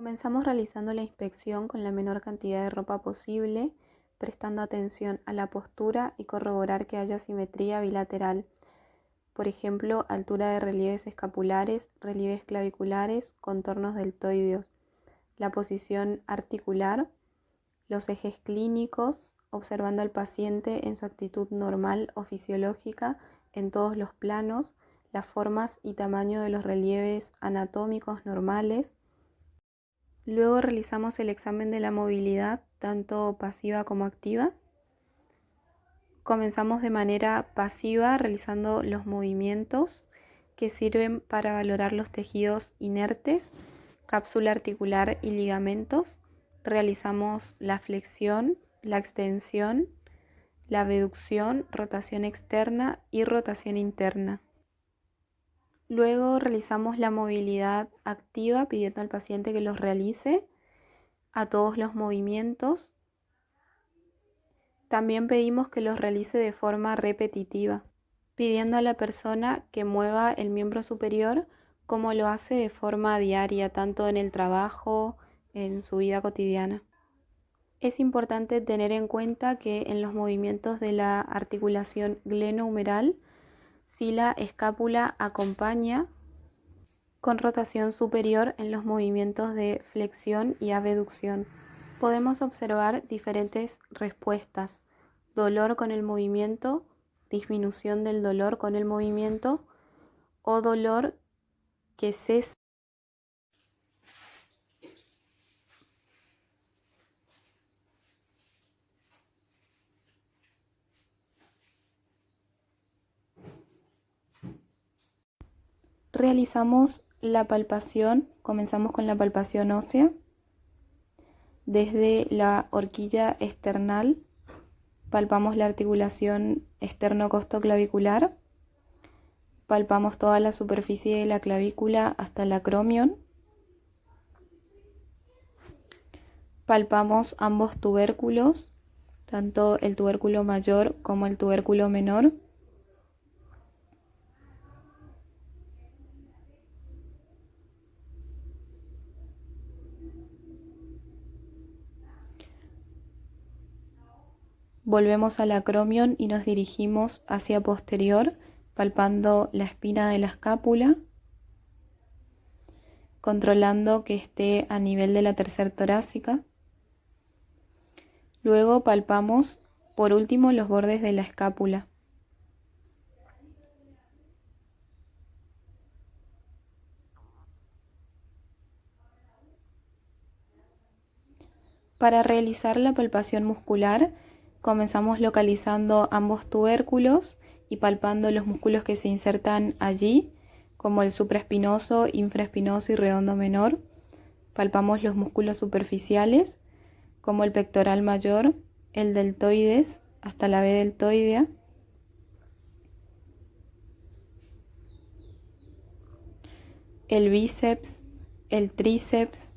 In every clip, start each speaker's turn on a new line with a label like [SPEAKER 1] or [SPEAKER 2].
[SPEAKER 1] Comenzamos realizando la inspección con la menor cantidad de ropa posible, prestando atención a la postura y corroborar que haya simetría bilateral. Por ejemplo, altura de relieves escapulares, relieves claviculares, contornos deltoideos, la posición articular, los ejes clínicos, observando al paciente en su actitud normal o fisiológica en todos los planos, las formas y tamaño de los relieves anatómicos normales. Luego realizamos el examen de la movilidad, tanto pasiva como activa. Comenzamos de manera pasiva realizando los movimientos que sirven para valorar los tejidos inertes, cápsula articular y ligamentos. Realizamos la flexión, la extensión, la abducción, rotación externa y rotación interna. Luego realizamos la movilidad activa pidiendo al paciente que los realice a todos los movimientos. También pedimos que los realice de forma repetitiva, pidiendo a la persona que mueva el miembro superior como lo hace de forma diaria, tanto en el trabajo, en su vida cotidiana. Es importante tener en cuenta que en los movimientos de la articulación glenohumeral, si la escápula acompaña con rotación superior en los movimientos de flexión y abducción. Podemos observar diferentes respuestas: dolor con el movimiento, disminución del dolor con el movimiento o dolor que cesa. Realizamos la palpación, comenzamos con la palpación ósea. Desde la horquilla esternal palpamos la articulación esternocostoclavicular, palpamos toda la superficie de la clavícula hasta el acromion, palpamos ambos tubérculos, tanto el tubérculo mayor como el tubérculo menor. Volvemos al acromion y nos dirigimos hacia posterior, palpando la espina de la escápula, controlando que esté a nivel de la tercera torácica. Luego palpamos por último los bordes de la escápula. Para realizar la palpación muscular, comenzamos localizando ambos tubérculos y palpando los músculos que se insertan allí, como el supraespinoso, infraespinoso y redondo menor. Palpamos los músculos superficiales, como el pectoral mayor, el deltoides hasta la B deltoidea. El bíceps, el tríceps,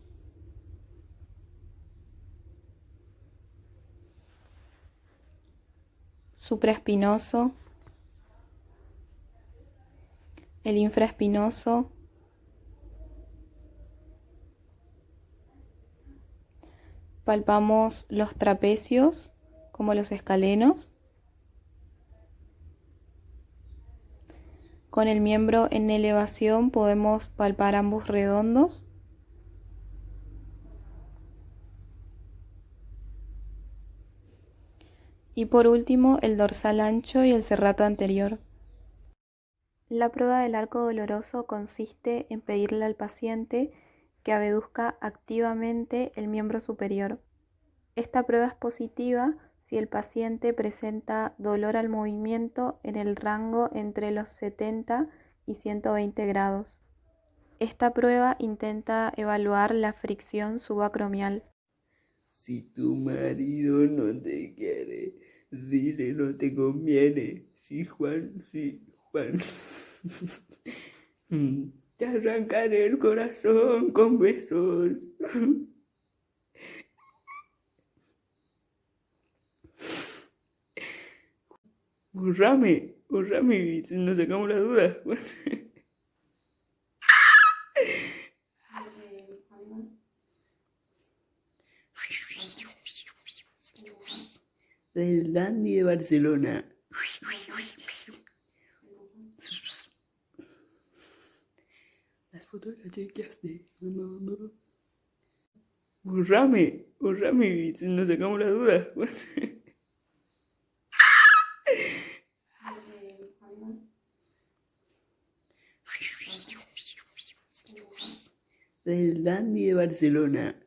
[SPEAKER 1] supraespinoso, el infraespinoso, palpamos los trapecios como los escalenos. Con el miembro en elevación podemos palpar ambos redondos. Y por último, el dorsal ancho y el serrato anterior. La prueba del arco doloroso consiste en pedirle al paciente que abduzca activamente el miembro superior. Esta prueba es positiva si el paciente presenta dolor al movimiento en el rango entre los 70 y 120 grados. Esta prueba intenta evaluar la fricción subacromial.
[SPEAKER 2] Si tu marido no te quiere, dile no te conviene. Sí, Juan, sí, Juan. Te arrancaré el corazón con besos. Borrame y nos sacamos la duda. del dandy de Barcelona. Las fotos las chequeaste. Borrame, si nos sacamos las dudas. Del dandy de Barcelona.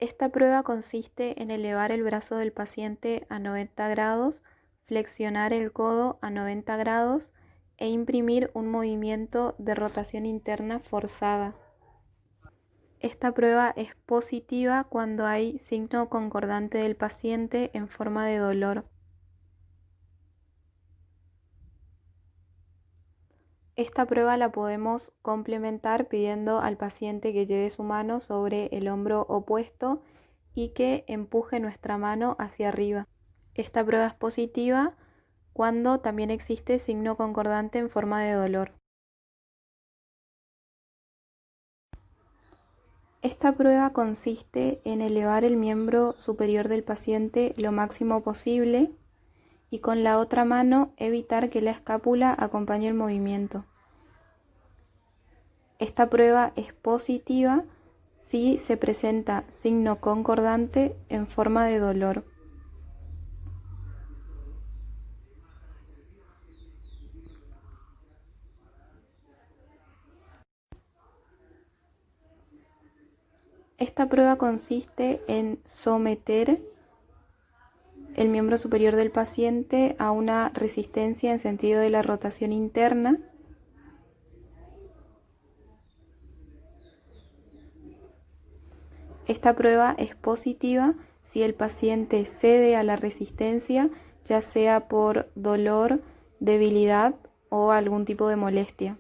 [SPEAKER 1] Esta prueba consiste en elevar el brazo del paciente a 90 grados, flexionar el codo a 90 grados e imprimir un movimiento de rotación interna forzada. Esta prueba es positiva cuando hay signo concordante del paciente en forma de dolor. Esta prueba la podemos complementar pidiendo al paciente que lleve su mano sobre el hombro opuesto y que empuje nuestra mano hacia arriba. Esta prueba es positiva cuando también existe signo concordante en forma de dolor. Esta prueba consiste en elevar el miembro superior del paciente lo máximo posible y con la otra mano evitar que la escápula acompañe el movimiento. Esta prueba es positiva si se presenta signo concordante en forma de dolor. Esta prueba consiste en someter el miembro superior del paciente a una resistencia en sentido de la rotación interna. Esta prueba es positiva si el paciente cede a la resistencia, ya sea por dolor, debilidad o algún tipo de molestia.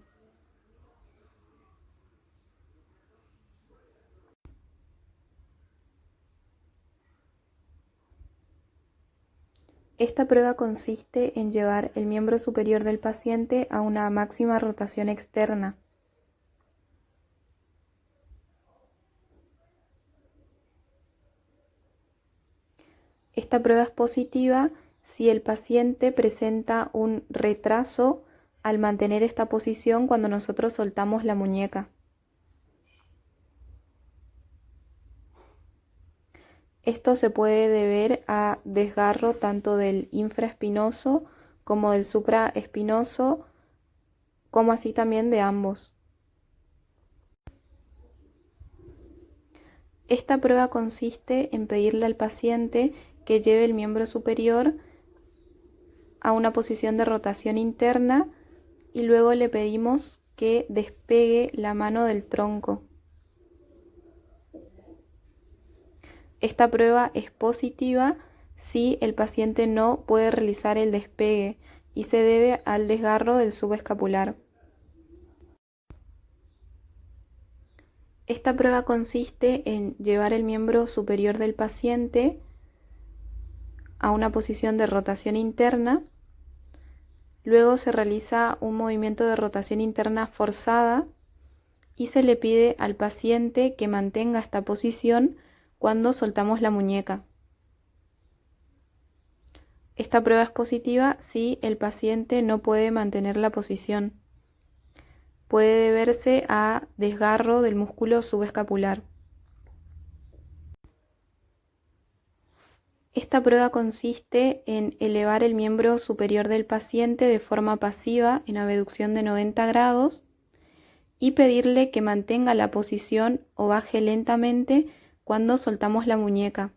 [SPEAKER 1] Esta prueba consiste en llevar el miembro superior del paciente a una máxima rotación externa. Esta prueba es positiva si el paciente presenta un retraso al mantener esta posición cuando nosotros soltamos la muñeca. Esto se puede deber a desgarro tanto del infraespinoso como del supraespinoso, como así también de ambos. Esta prueba consiste en pedirle al paciente que lleve el miembro superior a una posición de rotación interna y luego le pedimos que despegue la mano del tronco. Esta prueba es positiva si el paciente no puede realizar el despegue y se debe al desgarro del subescapular. Esta prueba consiste en llevar el miembro superior del paciente a una posición de rotación interna. Luego se realiza un movimiento de rotación interna forzada y se le pide al paciente que mantenga esta posición cuando soltamos la muñeca. Esta prueba es positiva si el paciente no puede mantener la posición. Puede deberse a desgarro del músculo subescapular. Esta prueba consiste en elevar el miembro superior del paciente de forma pasiva en abducción de 90 grados y pedirle que mantenga la posición o baje lentamente cuando soltamos la muñeca.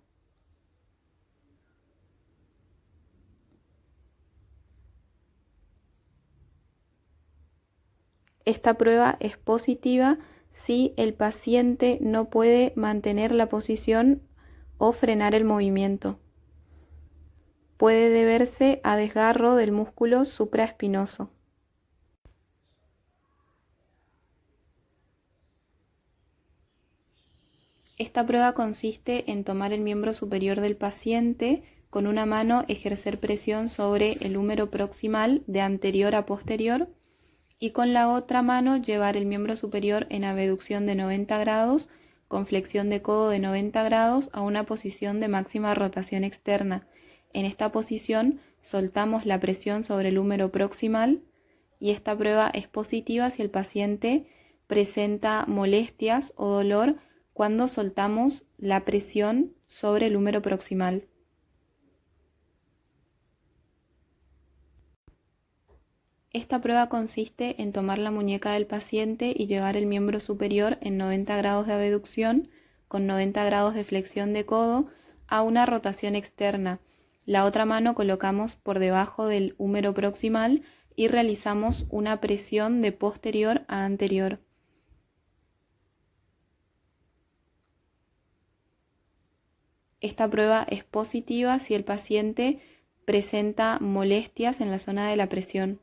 [SPEAKER 1] Esta prueba es positiva si el paciente no puede mantener la posición o frenar el movimiento. Puede deberse a desgarro del músculo supraespinoso. Esta prueba consiste en tomar el miembro superior del paciente, con una mano ejercer presión sobre el húmero proximal de anterior a posterior y con la otra mano llevar el miembro superior en abducción de 90 grados con flexión de codo de 90 grados a una posición de máxima rotación externa. En esta posición soltamos la presión sobre el húmero proximal y esta prueba es positiva si el paciente presenta molestias o dolor cuando soltamos la presión sobre el húmero proximal. Esta prueba consiste en tomar la muñeca del paciente y llevar el miembro superior en 90 grados de abducción con 90 grados de flexión de codo a una rotación externa. La otra mano colocamos por debajo del húmero proximal y realizamos una presión de posterior a anterior. Esta prueba es positiva si el paciente presenta molestias en la zona de la presión.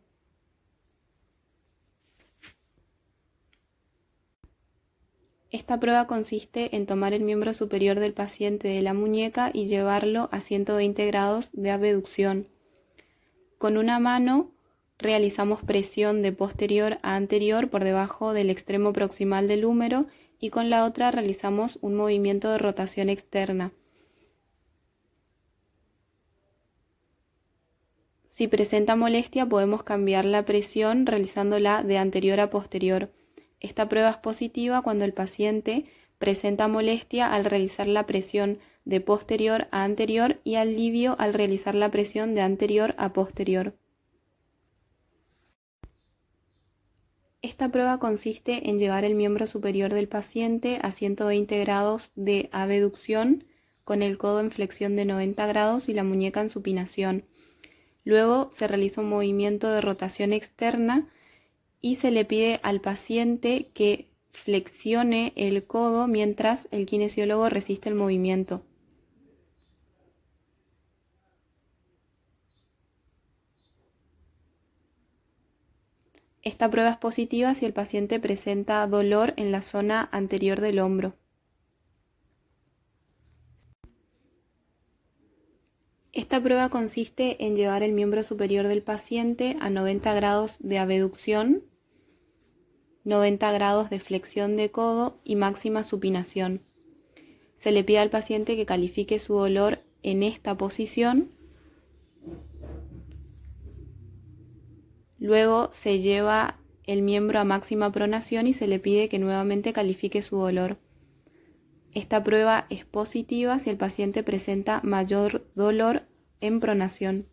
[SPEAKER 1] Esta prueba consiste en tomar el miembro superior del paciente de la muñeca y llevarlo a 120 grados de abducción. Con una mano realizamos presión de posterior a anterior por debajo del extremo proximal del húmero y con la otra realizamos un movimiento de rotación externa. Si presenta molestia, podemos cambiar la presión realizándola de anterior a posterior. Esta prueba es positiva cuando el paciente presenta molestia al realizar la presión de posterior a anterior y alivio al realizar la presión de anterior a posterior. Esta prueba consiste en llevar el miembro superior del paciente a 120 grados de abducción con el codo en flexión de 90 grados y la muñeca en supinación. Luego se realiza un movimiento de rotación externa y se le pide al paciente que flexione el codo mientras el kinesiólogo resiste el movimiento. Esta prueba es positiva si el paciente presenta dolor en la zona anterior del hombro. Esta prueba consiste en llevar el miembro superior del paciente a 90 grados de abducción, 90 grados de flexión de codo y máxima supinación. Se le pide al paciente que califique su dolor en esta posición. Luego se lleva el miembro a máxima pronación y se le pide que nuevamente califique su dolor. Esta prueba es positiva si el paciente presenta mayor dolor en pronación.